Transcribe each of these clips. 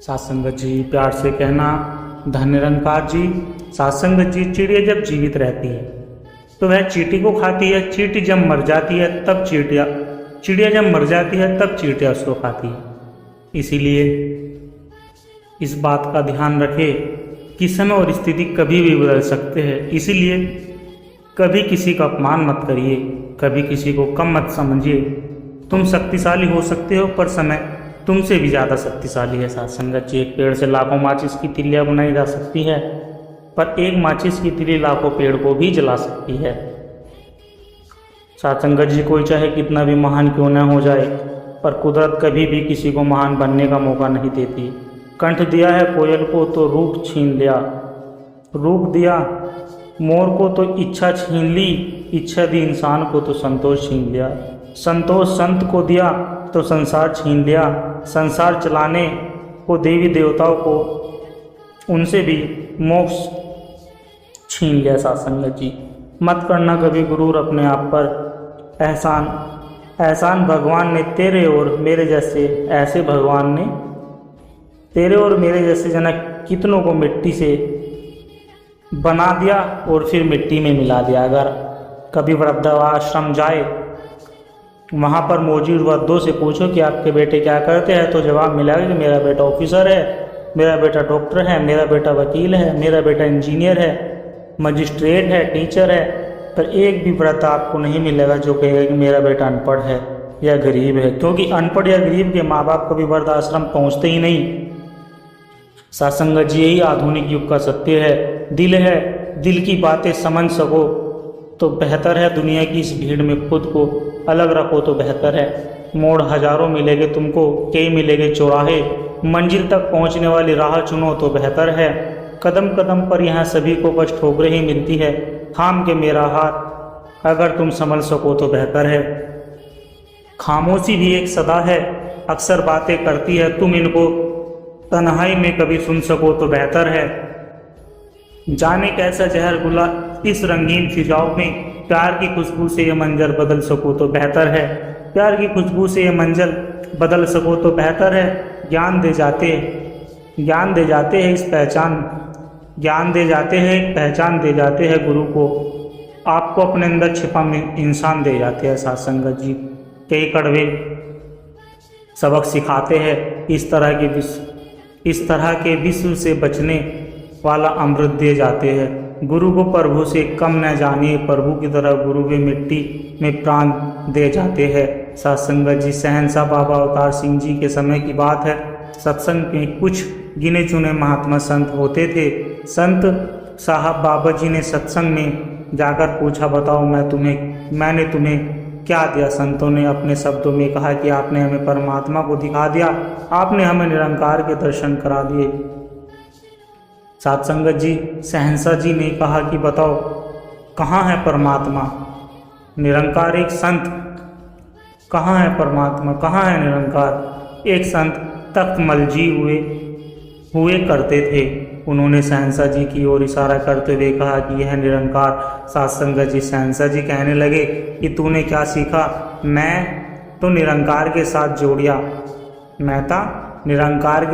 सात्संगत जी प्यार से कहना, धन निरंकार जी। सात्संगत जी, चिड़िया जब जीवित रहती है तो वह चींटी को खाती है। चींटी जब मर जाती है तब चिड़िया जब मर जाती है तब चींटियाँ उसको खाती है। इसीलिए इस बात का ध्यान रखें कि समय और स्थिति कभी भी बदल सकते हैं। इसीलिए कभी किसी का अपमान मत करिए, कभी किसी को कम मत समझिए। तुम शक्तिशाली हो सकते हो पर समय तुमसे भी ज़्यादा शक्तिशाली है। सात्संगत जी, एक पेड़ से लाखों माचिस की तिल्लियाँ बनाई जा सकती है, पर एक माचिस की तिल्ली लाखों पेड़ को भी जला सकती है। सात्संगत जी, कोई चाहे कितना भी महान क्यों न हो जाए, पर कुदरत कभी भी किसी को महान बनने का मौका नहीं देती। कंठ दिया है कोयल को तो रूप छीन लिया, रूप दिया मोर को तो इच्छा छीन ली, इच्छा दी इंसान को तो संतोष छीन लिया, संतोष संत को दिया तो संसार छीन लिया, संसार चलाने को देवी देवताओं को उनसे भी मोक्ष छीन लिया। सात्संगत जी, मत करना कभी गुरूर अपने आप पर एहसान। एहसान भगवान ने तेरे और मेरे जैसे, ऐसे भगवान ने तेरे और मेरे जैसे जनक कितनों को मिट्टी से बना दिया और फिर मिट्टी में मिला दिया। अगर कभी वृद्धाश्रम जाए, वहाँ पर मौजूद वृद्धों से पूछो कि आपके बेटे क्या करते हैं, तो जवाब मिलेगा कि मेरा बेटा ऑफिसर है, मेरा बेटा डॉक्टर है, मेरा बेटा वकील है, मेरा बेटा इंजीनियर है, मजिस्ट्रेट है, टीचर है। पर एक भी वृद्ध आपको नहीं मिलेगा जो कहेगा कि मेरा बेटा अनपढ़ है या गरीब है, क्योंकि अनपढ़ या गरीब के माँ बाप कभी वृद्धाश्रम पहुँचते ही नहीं। सात्संगत जी, यही आधुनिक युग का सत्य है। दिल है, दिल की बातें समझ सको तो बेहतर है, दुनिया की इस भीड़ में खुद को अलग रखो तो बेहतर है। मोड़ हजारों मिलेंगे तुमको, कई मिलेंगे चौराहे, मंजिल तक पहुंचने वाली राह चुनो तो बेहतर है। कदम कदम पर यहाँ सभी को बस ठोकरें ही मिलती है, थाम के मेरा हाथ अगर तुम संभल सको तो बेहतर है। खामोशी भी एक सदा है, अक्सर बातें करती है, तुम इनको तन्हाई में कभी सुन सको तो बेहतर है। जाने कैसा जहर घुला इस रंगीन फिजाओं में, प्यार की खुशबू से ये मंजर बदल सको तो बेहतर है। प्यार की खुशबू से ये मंजर बदल सको तो बेहतर है। ज्ञान दे जाते हैं इस पहचान, ज्ञान दे जाते हैं, एक पहचान दे जाते हैं गुरु को, आपको अपने अंदर छिपा इंसान दे जाते हैं। सात्संगत जी, कई कड़वे सबक सिखाते हैं, इस तरह के विश्व से बचने वाला अमृत दे जाते हैं। गुरु को प्रभु से कम न जानिए, प्रभु की तरह गुरु भी मिट्टी में प्राण दे जाते हैं। सात्संगत जी, शहंशाह बाबा अवतार सिंह जी के समय की बात है। सत्संग में कुछ गिने चुने महात्मा संत होते थे। संत साहब बाबा जी ने सत्संग में जाकर पूछा, बताओ मैंने तुम्हें क्या दिया। संतों ने अपने शब्दों में कहा कि आपने हमें परमात्मा को दिखा दिया, आपने हमें निरंकार के दर्शन करा दिए। सात्संगत जी, शहंशाह जी ने कहा कि बताओ कहाँ है परमात्मा, निरंकार। एक संत, कहाँ है परमात्मा, कहाँ है निरंकार। एक संत तख्त मलजी हुए करते थे, उन्होंने शहंशाह जी की ओर इशारा करते हुए कहा कि यह निरंकार। सात्संगत जी, शहंशाह जी कहने लगे कि तूने क्या सीखा। मैं तो निरंकार के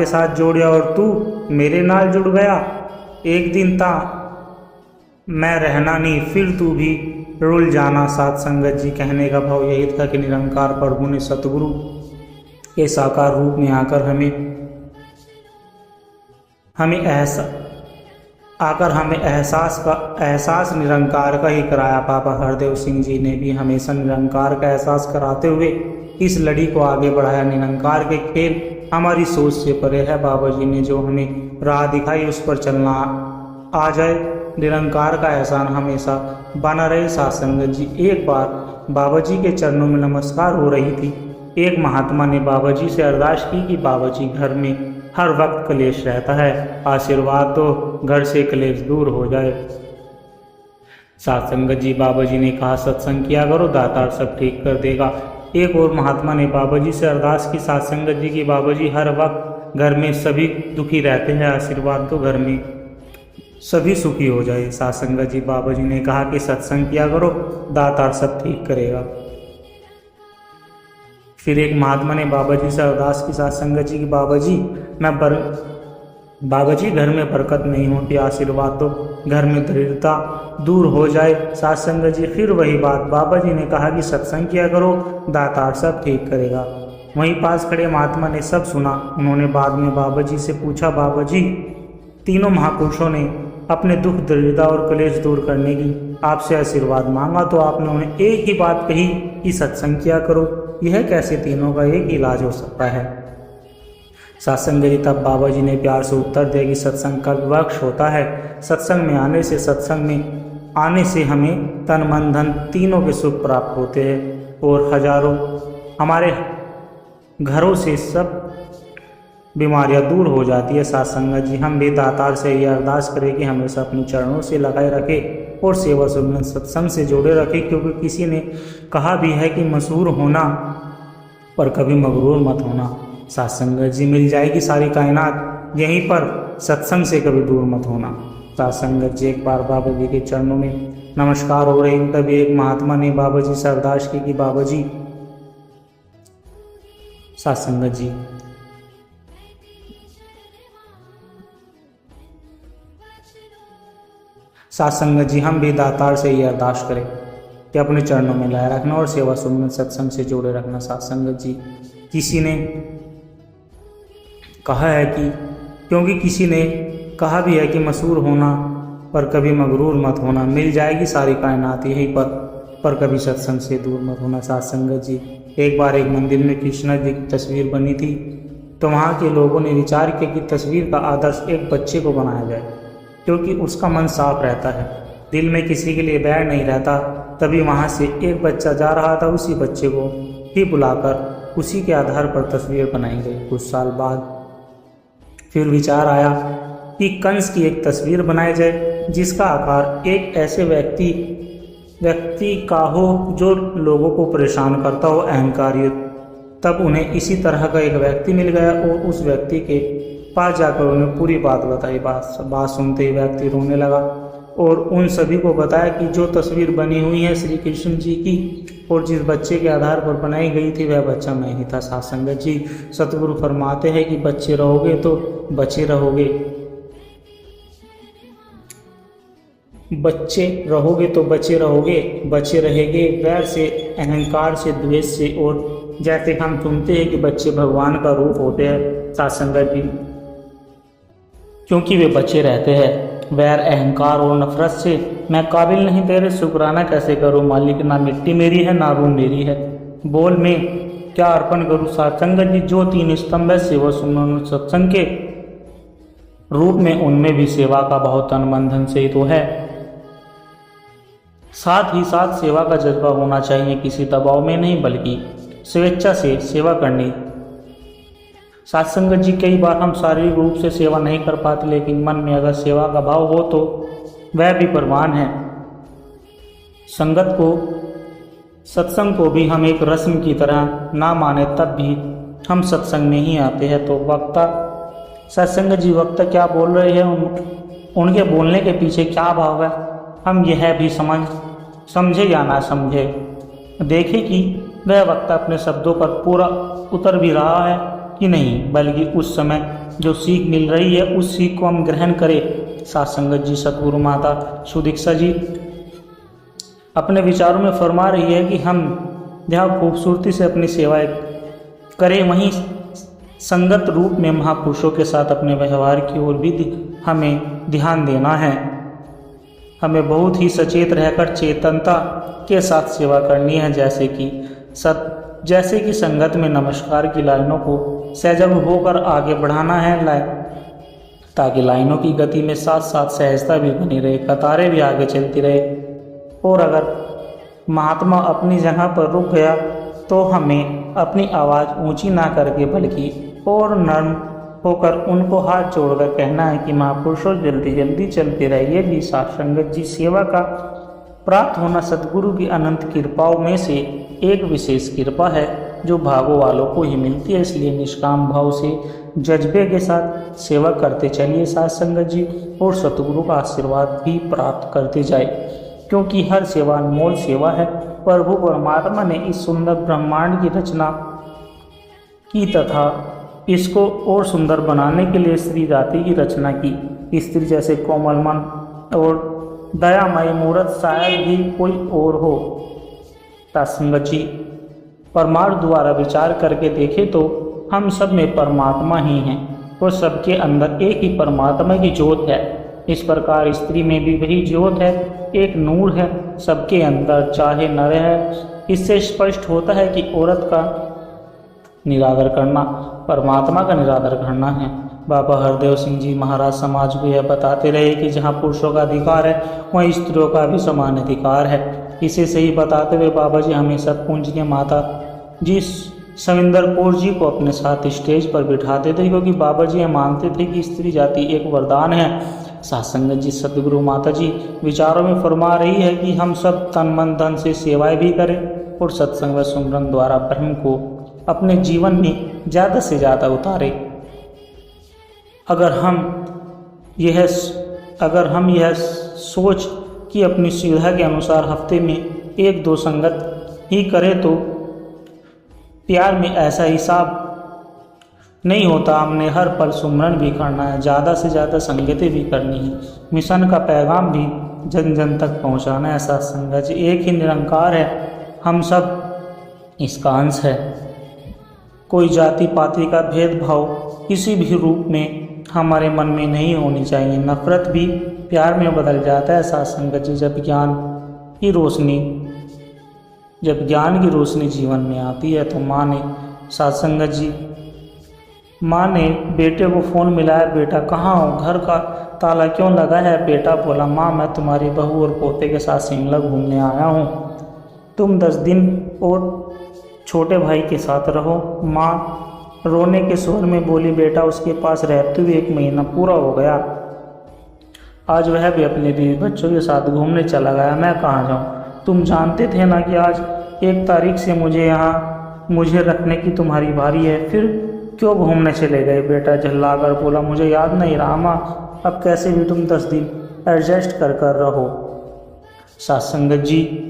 साथ जोड़िया और तू मेरे नाल जुड़ गया। एक दिन ता मैं रहना नहीं, फिर तू भी रुल जाना। सात्संगत जी, कहने का भाव यही था कि निरंकार प्रभु ने सतगुरु के साकार रूप में आकर हमें एहसास निरंकार का ही कराया। बाबा हरदेव सिंह जी ने भी हमेशा निरंकार का एहसास कराते हुए इस लड़ी को आगे बढ़ाया। निरंकार के खेल हमारी सोच से परे है। बाबा जी ने जो हमें राह दिखाई उस पर चलना आ जाए, निरंकार का एहसान हमेशा बना रहे। सात्संगत जी, एक बार बाबा जी के चरणों में नमस्कार हो रही थी। एक महात्मा ने बाबा जी से अरदास की कि बाबा जी, घर में हर वक्त क्लेश रहता है, आशीर्वाद दो, घर से क्लेश दूर हो जाए। सात्संगत जी, बाबा जी ने कहा सत्संग किया करो, दातार सब ठीक कर देगा। एक और महात्मा ने बाबा जी से अरदास की, सात्संगत जी की, बाबा जी हर वक्त घर में सभी दुखी रहते हैं, आशीर्वाद दो, घर में सभी सुखी हो जाए। सात्संगत जी, बाबा जी ने कहा कि सत्संग किया करो, दातार सब ठीक करेगा। फिर एक महात्मा ने बाबा जी से अरदास की साथ संगत जी की, बाबा जी घर में बरकत नहीं होती, आशीर्वाद दो, घर में दरिद्रता दूर हो जाए। साथ संगत जी फिर वही बात, बाबा जी ने कहा कि सत्संग किया करो, दातार सब ठीक करेगा। वहीं पास खड़े महात्मा ने सब सुना। उन्होंने बाद में बाबा जी से पूछा, बाबा जी तीनों महापुरुषों ने अपने दुख दरिद्रता और क्लेश दूर करने की आपसे आशीर्वाद मांगा, तो आपने उन्हें एक ही बात कही कि सत्संग किया करो। यह कैसे तीनों का एक इलाज हो सकता है? सत्संग जी तब बाबा जी ने प्यार से उत्तर दिया कि सत्संग का वृक्ष होता है। सत्संग में आने से हमें तन मन धन तीनों के सुख प्राप्त होते हैं और हजारों हमारे घरों से सब बीमारियां दूर हो जाती है। साथ संगत जी हम भी दातार से यह अरदास करें कि हमेशा अपने चरणों से लगाए रखे और सेवा सुमरन सत्संग से जोड़े रखे, क्योंकि किसी ने कहा भी है कि मशहूर होना पर कभी मगरूर मत होना। साथ संगत जी मिल जाएगी सारी कायनात, यहीं पर सत्संग से कभी दूर मत होना। साथ संगत जी एक बार बाबा जी के चरणों में नमस्कार हो रही, तभी एक महात्मा ने बाबा जी से अरदास की कि बाबा जी, साथ संगत जी साथ संगत जी हम भी दातार से ये अरदास करें कि अपने चरणों में लाए रखना और सेवा सुमरन सत्संग से जोड़े रखना। साथ संगत जी किसी ने कहा है कि क्योंकि किसी ने कहा भी है कि मशहूर होना पर कभी मगरूर मत होना, मिल जाएगी सारी कायनात यहीं पर कभी सत्संग से दूर मत होना। साथ संगत जी एक बार एक मंदिर में कृष्णा जी की तस्वीर बनी थी, तो वहाँ के लोगों ने विचार किया कि तस्वीर का आदर्श एक बच्चे को बनाया जाए, क्योंकि उसका मन साफ रहता है, दिल में किसी के लिए बैर नहीं रहता। तभी वहाँ से एक बच्चा जा रहा था, उसी बच्चे को ही बुलाकर उसी के आधार पर तस्वीर बनाई गई। कुछ साल बाद फिर विचार आया कि कंस की एक तस्वीर बनाई जाए जिसका आकार एक ऐसे व्यक्ति का हो जो लोगों को परेशान करता हो, अहंकारी। तब उन्हें इसी तरह का एक व्यक्ति मिल गया और उस व्यक्ति के पास जाकर उन्हें पूरी बात बताई। बात सुनते ही व्यक्ति रोने लगा और उन सभी को बताया कि जो तस्वीर बनी हुई है श्री कृष्ण जी की और जिस बच्चे के आधार पर बनाई गई थी वह बच्चा मैं ही था। साथ संगत जी सतगुरु फरमाते हैं कि बच्चे रहोगे तो बचे रहोगे, बचे रहेंगे वैर से, अहंकार से, द्वेष से। और जैसे हम सुनते हैं कि बच्चे भगवान का रूप होते हैं साथ संगत जी, क्योंकि वे बच्चे रहते हैं वैर, अहंकार और नफरत से। मैं काबिल नहीं तेरे शुक्राना कैसे करूं मालिक, ना मिट्टी मेरी है ना रूह मेरी है, बोल में क्या अर्पण करूं। साथ संगत जी जो तीन स्तंभ है सेवा सुमरन सत्संग के रूप में, उनमें भी सेवा का बहुत तन मन धन से ही तो है। साथ ही साथ सेवा का जज्बा होना चाहिए, किसी दबाव में नहीं बल्कि स्वेच्छा से सेवा करनी। साथ संगत जी कई बार हम शारीरिक रूप से सेवा नहीं कर पाते, लेकिन मन में अगर सेवा का भाव हो तो वह भी प्रवान है। सत्संग को भी हम एक रस्म की तरह ना माने तब भी हम सत्संग में ही आते हैं। तो वक्ता सत्संग जी वक्ता क्या बोल रहे हैं, उनके बोलने के पीछे क्या भाव है, हम यह भी समझे या ना समझे, देखें कि वह वक्ता अपने शब्दों पर पूरा उतर भी रहा है कि नहीं, बल्कि उस समय जो सीख मिल रही है उस सीख को हम ग्रहण करें। साथ संगत जी सतगुरु माता सुदीक्षा जी अपने विचारों में फरमा रही है कि हम जहाँ खूबसूरती से अपनी सेवाएं करें, वहीं संगत रूप में महापुरुषों के साथ अपने व्यवहार की ओर भी हमें ध्यान देना है। हमें बहुत ही सचेत रहकर चेतनता के साथ सेवा करनी है, जैसे कि संगत में नमस्कार की लाइनों को सहज होकर आगे बढ़ाना है, ताकि लाइनों की गति में साथ साथ सहजता भी बनी रहे, कतारें भी आगे चलती रहे। और अगर महात्मा अपनी जगह पर रुक गया तो हमें अपनी आवाज़ ऊंची ना करके बल्कि और नर्म होकर उनको हाथ जोड़कर कहना है कि महापुरुषों जल्दी जल्दी चलते रहिए जी। साथ संगत जी सेवा का प्राप्त होना सद्गुरु की अनंत कृपाओं में से एक विशेष कृपा है जो भागों वालों को ही मिलती है, इसलिए निष्काम भाव से जज्बे के साथ सेवा करते चलिए साथ संगत जी, और सतगुरु का आशीर्वाद भी प्राप्त करते जाए, क्योंकि हर सेवा अनमोल सेवा है। प्रभु परमात्मा ने इस सुंदर ब्रह्मांड की रचना की तथा इसको और सुंदर बनाने के लिए स्त्री जाति की रचना की। स्त्री जैसे कोमल मन और दयामयी मूर्त शायद ही कोई और हो। साधुसंगत जी, परमार्थ द्वारा विचार करके देखे तो हम सब में परमात्मा ही हैं और सबके अंदर एक ही परमात्मा की ज्योत है। इस प्रकार स्त्री में भी वही ज्योत है, एक नूर है सबके अंदर, चाहे नर है। इससे स्पष्ट होता है कि औरत का निरादर करना परमात्मा का निरादर करना है। बाबा हरदेव सिंह जी महाराज समाज को यह बताते रहे कि जहाँ पुरुषों का अधिकार है वहीं स्त्रियों का भी समान अधिकार है। इसे सही बताते हुए बाबा जी हमेशा पूजनीय माता जी सविंदर कौर जी को अपने साथ स्टेज पर बिठाते थे, क्योंकि बाबा जी यह मानते थे कि स्त्री जाति एक वरदान है। साधुसंगत जी, सदगुरु माता जी विचारों में फरमा रही है कि हम सब तन मन धन से सेवाएं भी करें और सत्संग व सुमरन द्वारा ब्रह्म को अपने जीवन में ज़्यादा से ज़्यादा उतारें। अगर हम यह सोच कि अपनी सुविधा के अनुसार हफ्ते में 1-2 संगत ही करें तो प्यार में ऐसा हिसाब नहीं होता। हमने हर पल सुमरन भी करना है, ज़्यादा से ज़्यादा संगतें भी करनी है, मिशन का पैगाम भी जन जन तक पहुंचाना है। सत्संगत जी, एक ही निरंकार है, हम सब इसका अंश है। कोई जाति पाति का भेदभाव किसी भी रूप में हमारे मन में नहीं होनी चाहिए। नफरत भी प्यार में बदल जाता है। सत्संगत जी, जब ज्ञान की रोशनी जीवन में आती है तो सत्संगत जी, माँ ने बेटे को फ़ोन मिलाया, बेटा कहाँ हो, घर का ताला क्यों लगा है। बेटा बोला, माँ मैं तुम्हारी बहू और पोते के साथ शिमला घूमने आया हूँ, तुम 10 दिन और छोटे भाई के साथ रहो। माँ रोने के स्वर में बोली, बेटा उसके पास रहते हुए 1 महीना पूरा हो गया, आज वह भी अपने बीवी बच्चों के साथ घूमने चला गया, मैं कहाँ जाऊँ। तुम जानते थे ना कि आज 1 तारीख से मुझे रखने की तुम्हारी बारी है, फिर क्यों घूमने चले गए। बेटा झल्लाकर बोला, मुझे याद नहीं रहा माँ, अब कैसे भी तुम 10 दिन एडजस्ट कर रहो। सत्संगत जी,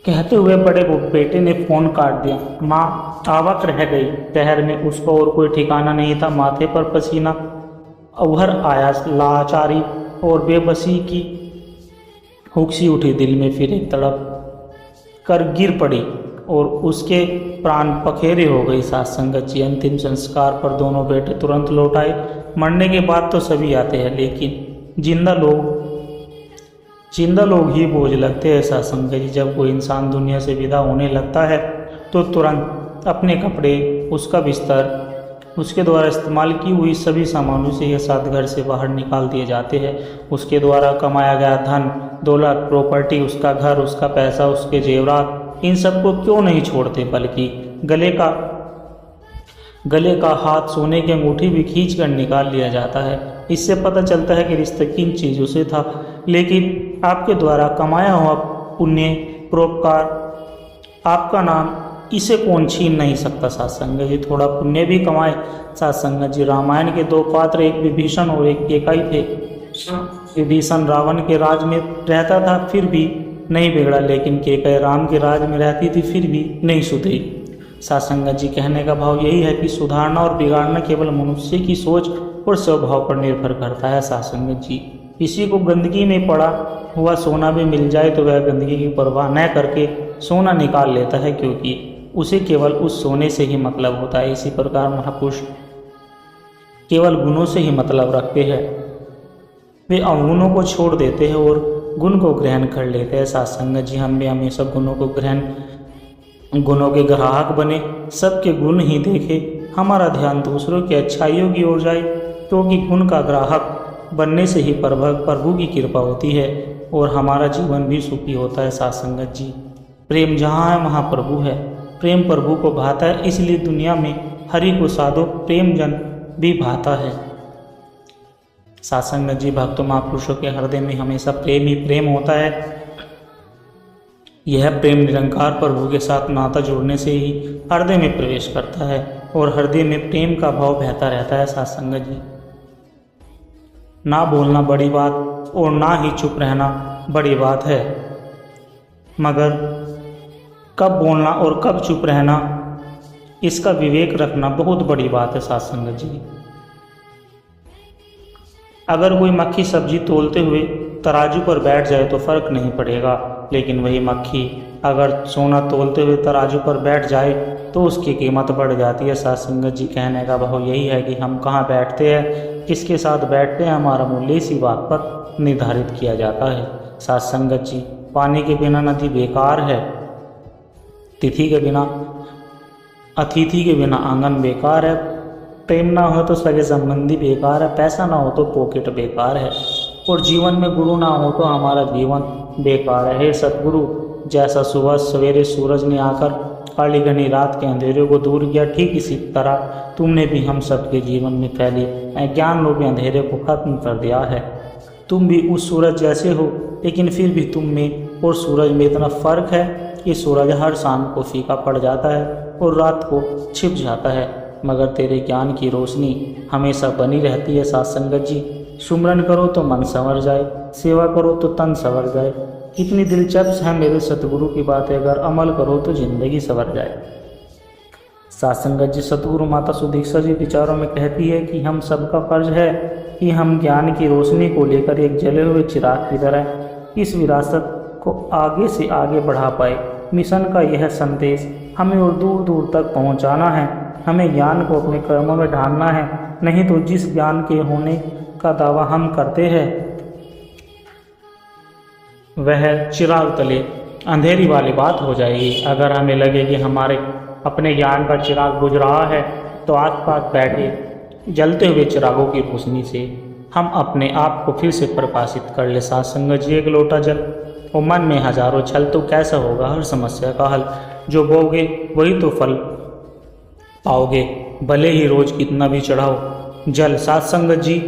कहते हुए बड़े बेटे ने फ़ोन काट दिया। माँ आवाक रह गई। शहर में उसको और कोई ठिकाना नहीं था। माथे पर पसीना उभर आया। लाचारी और बेबसी की हुक्सी उठी दिल में, फिर एक तड़प कर गिर पड़ी और उसके प्राण पखेरे हो गई। सत्संगत जी, अंतिम संस्कार पर दोनों बेटे तुरंत लौट आए। मरने के बाद तो सभी आते हैं, लेकिन जिंदा लोग ही बोझ लगते हैं। सत्संगत जी, जब कोई इंसान दुनिया से विदा होने लगता है तो तुरंत अपने कपड़े, उसका बिस्तर, उसके द्वारा इस्तेमाल की हुई सभी सामानों से यह साथ घर से बाहर निकाल दिए जाते हैं। उसके द्वारा कमाया गया धन दौलत, प्रॉपर्टी, उसका घर, उसका पैसा, उसके जेवरात, इन सबको क्यों नहीं छोड़ते, बल्कि गले का हाथ, सोने की अंगूठी भी खींच कर निकाल लिया जाता है। इससे पता चलता है कि रिश्ता किन चीज़ों से था। लेकिन आपके द्वारा कमाया हुआ पुण्य, परोपकार, आपका नाम, इसे कौन छीन नहीं सकता। सत्संगत जी, थोड़ा पुण्य भी कमाए। सत्संगत जी, रामायण के 2 पात्र, एक विभीषण और एक केकई थे। विभीषण रावण के राज में रहता था, फिर भी नहीं बिगड़ा, लेकिन केकई राम के राज में रहती थी, फिर भी नहीं सुधरी। सत्संगत जी, कहने का भाव यही है कि सुधारना और बिगाड़ना केवल मनुष्य की सोच और स्वभाव पर निर्भर करता है। सत्संगत जी, किसी को गंदगी में पड़ा हुआ सोना भी मिल जाए तो वह गंदगी की परवाह न करके सोना निकाल लेता है, क्योंकि उसे केवल उस सोने से ही मतलब होता है। इसी प्रकार महापुरुष केवल गुणों से ही मतलब रखते हैं, वे अवगुणों को छोड़ देते हैं और गुण को ग्रहण कर लेते हैं। सत्संगत जी, हम भी हमेशा गुणों के ग्राहक बने, सबके गुण ही देखें, हमारा ध्यान दूसरों की अच्छाइयों की ओर जाए, क्योंकि गुण का ग्राहक बनने से ही प्रभु की कृपा होती है और हमारा जीवन भी सुखी होता है। सत्संगत जी, प्रेम जहाँ है वहाँ प्रभु है, प्रेम प्रभु को भाता है, इसलिए दुनिया में हरि को साधो प्रेम जन भी भाता है। सत्संगत जी, भक्तों महापुरुषों के हृदय में हमेशा प्रेम ही प्रेम होता है। यह प्रेम निरंकार प्रभु के साथ नाता जोड़ने से ही हृदय में प्रवेश करता है और हृदय में प्रेम का भाव बहता रहता है। सत्संगत जी, ना बोलना बड़ी बात और ना ही चुप रहना बड़ी बात है, मगर कब बोलना और कब चुप रहना इसका विवेक रखना बहुत बड़ी बात है साथ संगत जी। अगर कोई मक्खी सब्जी तोलते हुए तराजू पर बैठ जाए तो फर्क नहीं पड़ेगा, लेकिन वही मक्खी अगर सोना तोलते हुए तराजू पर बैठ जाए तो उसकी कीमत बढ़ जाती है। साथ संगत जी, कहने का भाव यही है कि हम कहाँ बैठते हैं, किसके साथ बैठते हैं, हमारा मूल्य इसी बात पर निर्धारित किया जाता है। साथ संगत जी, पानी के बिना नदी बेकार है, तिथि के बिना अतिथि के बिना आंगन बेकार है, प्रेम ना हो तो सगे संबंधी बेकार है, पैसा ना हो तो पॉकेट बेकार है, और जीवन में गुरु ना हो तो हमारा जीवन बेकार है। हे सतगुरु, जैसा सुबह सवेरे सूरज ने आकर काली घनी रात के अंधेरे को दूर किया, ठीक इसी तरह तुमने भी हम सबके जीवन में फैले अज्ञान रूपी अंधेरे को खत्म कर दिया है। तुम भी उस सूरज जैसे हो, लेकिन फिर भी तुम में और सूरज में इतना फर्क है कि सूरज हर शाम को फीका पड़ जाता है और रात को छिप जाता है, मगर तेरे ज्ञान की रोशनी हमेशा बनी रहती है। साथ संगत जी, सुमरन करो तो मन संवर जाए, सेवा करो तो तन संवर जाए। कितनी दिलचस्प है मेरे सतगुरु की बातें, अगर अमल करो तो जिंदगी संवर जाए। साथ संगत जी, सतगुरु माता सुदीक्षा जी विचारों में कहती है कि हम सबका फर्ज है कि हम ज्ञान की रोशनी को लेकर एक जले हुए चिराग की तरह इस विरासत को आगे से आगे बढ़ा पाए। मिशन का यह संदेश हमें और दूर दूर तक पहुंचाना है। हमें ज्ञान को अपने कर्मों में ढालना है, नहीं तो जिस ज्ञान के होने का दावा हम करते हैं वह चिराग तले अंधेरी वाली बात हो जाएगी। अगर हमें लगे कि हमारे अपने ज्ञान का चिराग बुझ रहा है तो आसपास बैठे जलते हुए चिरागों की रोशनी से हम अपने आप को फिर से प्रकाशित कर ले। साथ संगत जी, एक लोटा जल और मन में हजारों छल तो कैसा होगा हर समस्या का हल। जो बोगे वही तो फल पाओगे, भले ही रोज कितना भी चढ़ाओ जल। साथ संगत जी,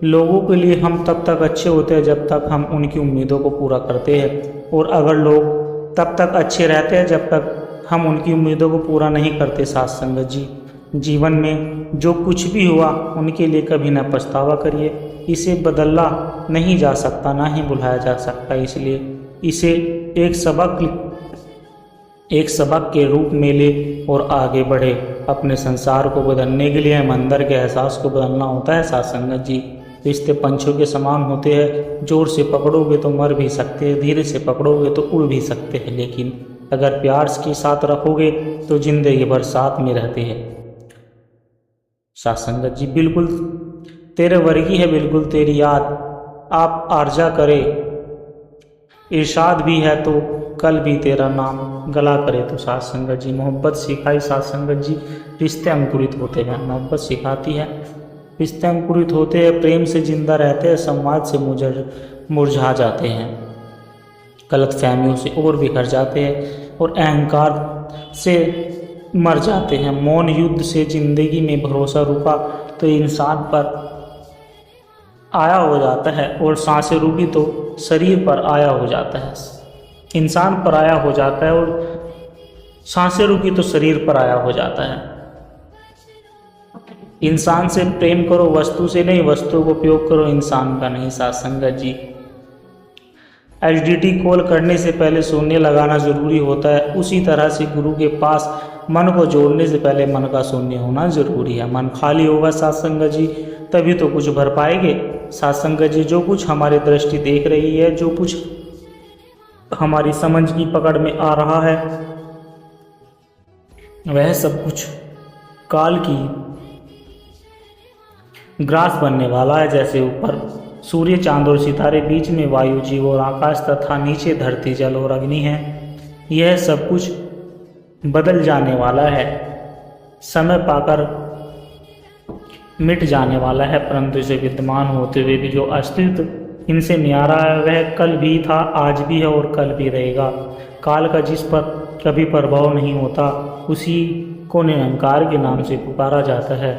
लोगों के लिए हम तब तक अच्छे होते हैं जब तक हम उनकी उम्मीदों को पूरा करते हैं, और अगर लोग तब तक अच्छे रहते हैं जब तक हम उनकी उम्मीदों को पूरा नहीं करते। साथ संगत जी, जीवन में जो कुछ भी हुआ उनके लिए कभी न पछतावा करिए। इसे बदला नहीं जा सकता, ना ही भुलाया जा सकता, इसलिए इसे एक सबक के रूप में ले और आगे बढ़े। अपने संसार को बदलने के लिए हम अंदर के एहसास को बदलना होता है। साथ संगत जी, रिश्ते पंछियों के समान होते हैं, जोर से पकड़ोगे तो मर भी सकते हैं, धीरे से पकड़ोगे तो उड़ भी सकते हैं, लेकिन अगर प्यार के साथ रखोगे तो जिंदगी भर साथ में रहते हैं। साथ संगत जी, बिल्कुल तेरे वर्गी है बिल्कुल तेरी याद, आप आर्जा करे इरशाद भी है तो कल भी तेरा नाम गला करे। तो साथ संगत जी, मोहब्बत सिखाई साथ संगत जी, रिश्ते अंकुरित होते हैं। मोहब्बत सिखाती है, रिश्ते अंकुरित होते हैं, प्रेम से जिंदा रहते हैं, संवाद से मुरझा जाते हैं, गलत फहमियों से और बिखर जाते हैं और अहंकार से मर जाते हैं। मौन युद्ध से जिंदगी में भरोसा रुका तो इंसान पर आया हो जाता है, और सांसें रुकी तो शरीर पर आया हो जाता है। इंसान पर आया हो जाता है और सांसें रुकी तो शरीर पर आया हो जाता है। इंसान से प्रेम करो, वस्तु से नहीं, वस्तु को उपयोग करो, इंसान का नहीं। साथ संगत जी, एचडीटी कॉल करने से पहले शून्य लगाना जरूरी होता है, उसी तरह से गुरु के पास मन को जोड़ने से पहले मन का शून्य होना जरूरी है। मन खाली होगा साथ संगत जी, तभी तो कुछ भर पाएंगे। साथ संगत जी, जो कुछ हमारी दृष्टि देख रही है, जो कुछ हमारी समझ की पकड़ में आ रहा है, वह सब कुछ काल की ग्रास बनने वाला है। जैसे ऊपर सूर्य, चांद और सितारे, बीच में वायु, जीव और आकाश तथा नीचे धरती, जल और अग्नि है, यह सब कुछ बदल जाने वाला है, समय पाकर मिट जाने वाला है, परंतु इसे विद्यमान होते हुए भी जो अस्तित्व इनसे न्यारा है वह कल भी था, आज भी है और कल भी रहेगा। काल का जिस पर कभी प्रभाव नहीं होता उसी को निरंकार के नाम से पुकारा जाता है।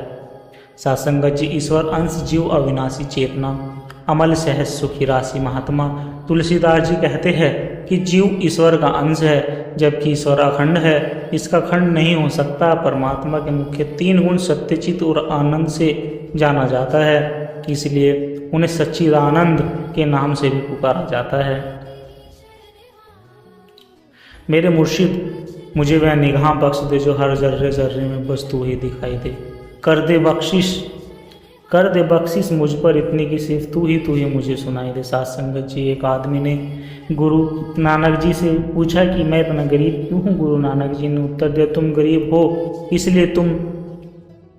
साथ संगत जी, ईश्वर अंश जीव अविनाशी चेतना, अमल सहज सुखी राशि महात्मा। तुलसीदास जी कहते हैं कि जीव ईश्वर का अंश है, जबकि ईश्वर अखंड है, इसका खंड नहीं हो सकता। परमात्मा के मुख्य 3 गुण सत्यचित और आनंद से जाना जाता है, इसलिए उन्हें सच्चिदानंद के नाम से भी पुकारा जाता है। मेरे मुर्शिद मुझे वह निगाह बख्श दे जो हर जर्रे जर्रे में बस तू ही दिखाई दे। कर दे बख्शिश मुझ पर इतनी कि सिर्फ तू ही मुझे सुनाई दे। साथ संगत जी, एक आदमी ने गुरु नानक जी से पूछा कि मैं इतना गरीब क्यों हूँ। गुरु नानक जी ने उत्तर दिया, तुम गरीब हो इसलिए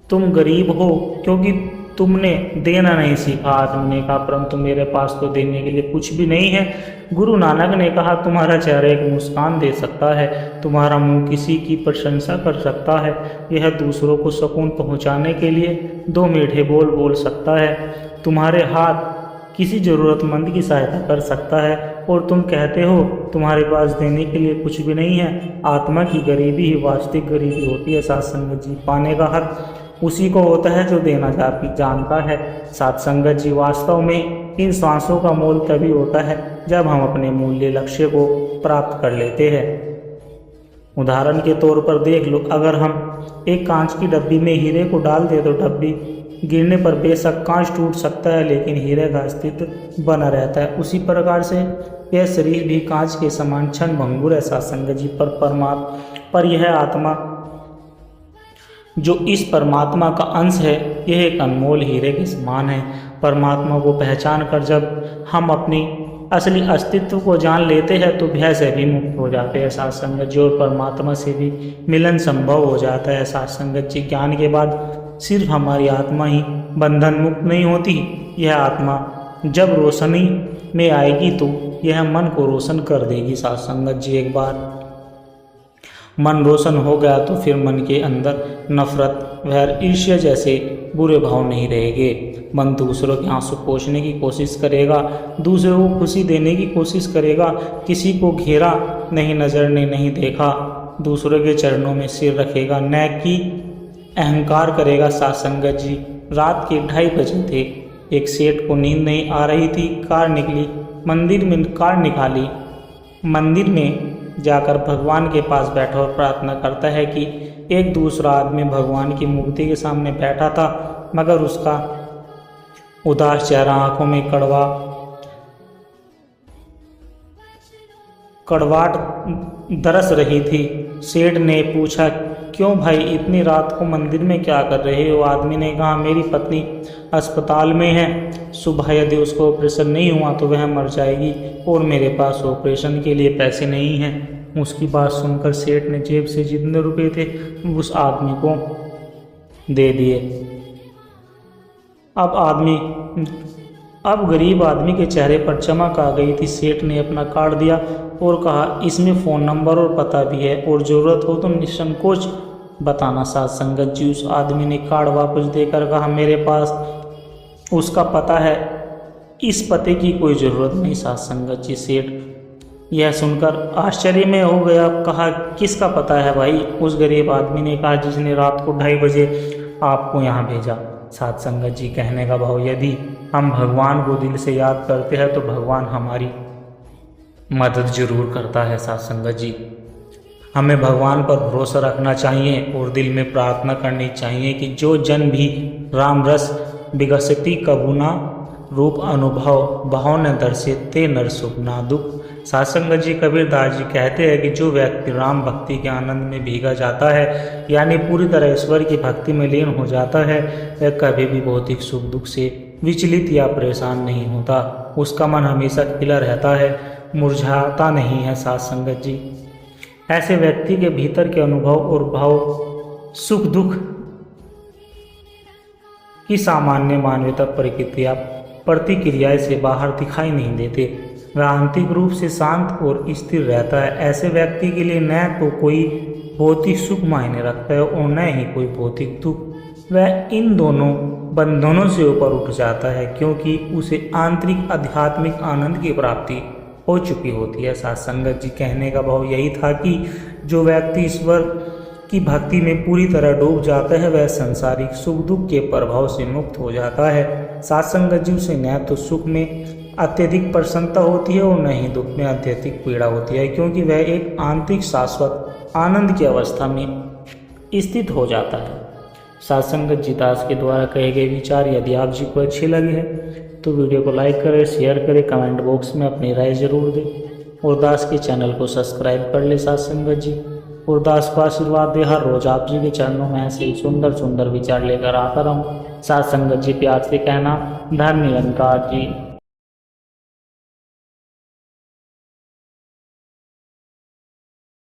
तुम गरीब हो क्योंकि तुमने देना नहीं सीखा। आदमी ने कहा, परंतु मेरे पास तो देने के लिए कुछ भी नहीं है। गुरु नानक ने कहा, तुम्हारा चेहरा एक मुस्कान दे सकता है, तुम्हारा मुंह किसी की प्रशंसा कर सकता है, यह दूसरों को सुकून पहुंचाने के लिए दो मीठे बोल सकता है, तुम्हारे हाथ किसी ज़रूरतमंद की सहायता कर सकता है और तुम कहते हो तुम्हारे पास देने के लिए कुछ भी नहीं है। आत्मा की गरीबी ही वास्तविक गरीबी होती है। साथ संगत जी, पाने का हक उसी को होता है जो देना जानता है। साथ संगत जी, वास्तव में इन सांसों का मोल तभी होता है जब हम अपने मूल्य लक्ष्य को प्राप्त कर लेते हैं। उदाहरण के तौर पर देख लो, अगर हम एक कांच की डब्बी में हीरे को डाल दे तो डब्बी गिरने पर बेशक कांच टूट सकता है लेकिन हीरे का अस्तित्व बना रहता है। उसी प्रकार से यह शरीर भी कांच के समान क्षण भंगुर है। साथ संगत जी, पर यह आत्मा जो इस परमात्मा का अंश है, यह एक अनमोल हीरे के समान है। परमात्मा को पहचान कर जब हम अपनी असली अस्तित्व को जान लेते हैं तो भय से भी मुक्त हो जाते हैं। साथ संगत जी, और परमात्मा से भी मिलन संभव हो जाता है। साथ संगत जी, ज्ञान के बाद सिर्फ हमारी आत्मा ही बंधन मुक्त नहीं होती, यह आत्मा जब रोशनी में आएगी तो यह मन को रोशन कर देगी। साथ संगत जी, एक बार मन रोशन हो गया तो फिर मन के अंदर नफरत, वैर, ईर्ष्या जैसे बुरे भाव नहीं रहेंगे। मन दूसरों के आंसू पोंछने की कोशिश करेगा, दूसरों को खुशी देने की कोशिश करेगा, किसी को घेरा नहीं, नजर ने नहीं देखा, दूसरों के चरणों में सिर रखेगा, न कि अहंकार करेगा। साथ संगत जी, रात के 2:30 बजे थे। एक सेठ को नींद नहीं आ रही थी। कार निकाली, मंदिर में जाकर भगवान के पास बैठा और प्रार्थना करता है कि एक दूसरा आदमी भगवान की मूर्ति के सामने बैठा था मगर उसका उदास चेहरा, आंखों में कड़वाहट दरस रही थी। सेठ ने पूछा, क्यों भाई, इतनी रात को मंदिर में क्या कर रहे हो? आदमी ने कहा, मेरी पत्नी अस्पताल में है, सुबह यदि उसको ऑपरेशन नहीं हुआ तो वह मर जाएगी और मेरे पास ऑपरेशन के लिए पैसे नहीं हैं। उसकी बात सुनकर सेठ ने जेब से जितने रुपए थे उस आदमी को दे दिए। अब गरीब आदमी के चेहरे पर चमक आ गई थी। सेठ ने अपना कार्ड दिया और कहा, इसमें फ़ोन नंबर और पता भी है और ज़रूरत हो तो निसंकोच बताना। साथ संगत जी, उस आदमी ने कार्ड वापस देकर कहा, मेरे पास उसका पता है, इस पते की कोई ज़रूरत नहीं। साथ संगत जी, सेठ यह सुनकर आश्चर्य में हो गया। कहा, किसका पता है भाई? उस गरीब आदमी ने कहा, जिसने रात को 2:30 बजे आपको यहाँ भेजा। साथ संगत जी, कहने का भाव, यदि हम भगवान को दिल से याद करते हैं तो भगवान हमारी मदद जरूर करता है। साथ संगत जी, हमें भगवान पर भरोसा रखना चाहिए और दिल में प्रार्थना करनी चाहिए कि जो जन भी राम रस विगसती कबुना रूप अनुभव भाव न दर्शित ते नर सुख ना दुख। साथ संगत जी, कबीरदास जी कहते हैं कि जो व्यक्ति राम भक्ति के आनंद में भीगा जाता है यानी पूरी तरह ईश्वर की भक्ति में लीन हो जाता है, वह कभी भी भौतिक सुख दुख से विचलित या परेशान नहीं होता। उसका मन हमेशा खिला रहता है, मुरझाता नहीं है। साथ संगत जी, ऐसे व्यक्ति के भीतर के अनुभव और भाव सुख दुख की सामान्य मानवीय प्रतिक्रियाएं से बाहर दिखाई नहीं देते। वह आंतरिक रूप से शांत और स्थिर रहता है। ऐसे व्यक्ति के लिए न तो कोई भौतिक सुख मायने रखता है और न ही कोई भौतिक दुख। वह इन दोनों बंधनों से ऊपर उठ जाता है क्योंकि उसे आंतरिक आध्यात्मिक आनंद की प्राप्ति हो चुकी होती है। साथ संगत जी, कहने का भाव यही था कि जो व्यक्ति ईश्वर की भक्ति में पूरी तरह डूब जाता है वह संसारिक सुख दुख के प्रभाव से मुक्त हो जाता है। साथ संगत जी, उसे न तो सुख में अत्यधिक प्रसन्नता होती है और न ही दुख में अत्यधिक पीड़ा होती है क्योंकि वह एक आंतरिक शाश्वत आनंद की अवस्था में स्थित हो जाता है। साथ संगत जी, दास के द्वारा कहे गए विचार यदि आप जी को अच्छे लगे हैं तो वीडियो को लाइक करें, शेयर करें, कमेंट बॉक्स में अपनी राय जरूर दें और दास के चैनल को सब्सक्राइब कर ले। साथ संगत जी, गुरुदास को आशीर्वाद दे हर रोज आप जी के चरणों में ऐसे ही सुंदर सुंदर विचार लेकर आता रहूं। साथ संगत जी प्यार से कहना, धन्य निरंकार जी।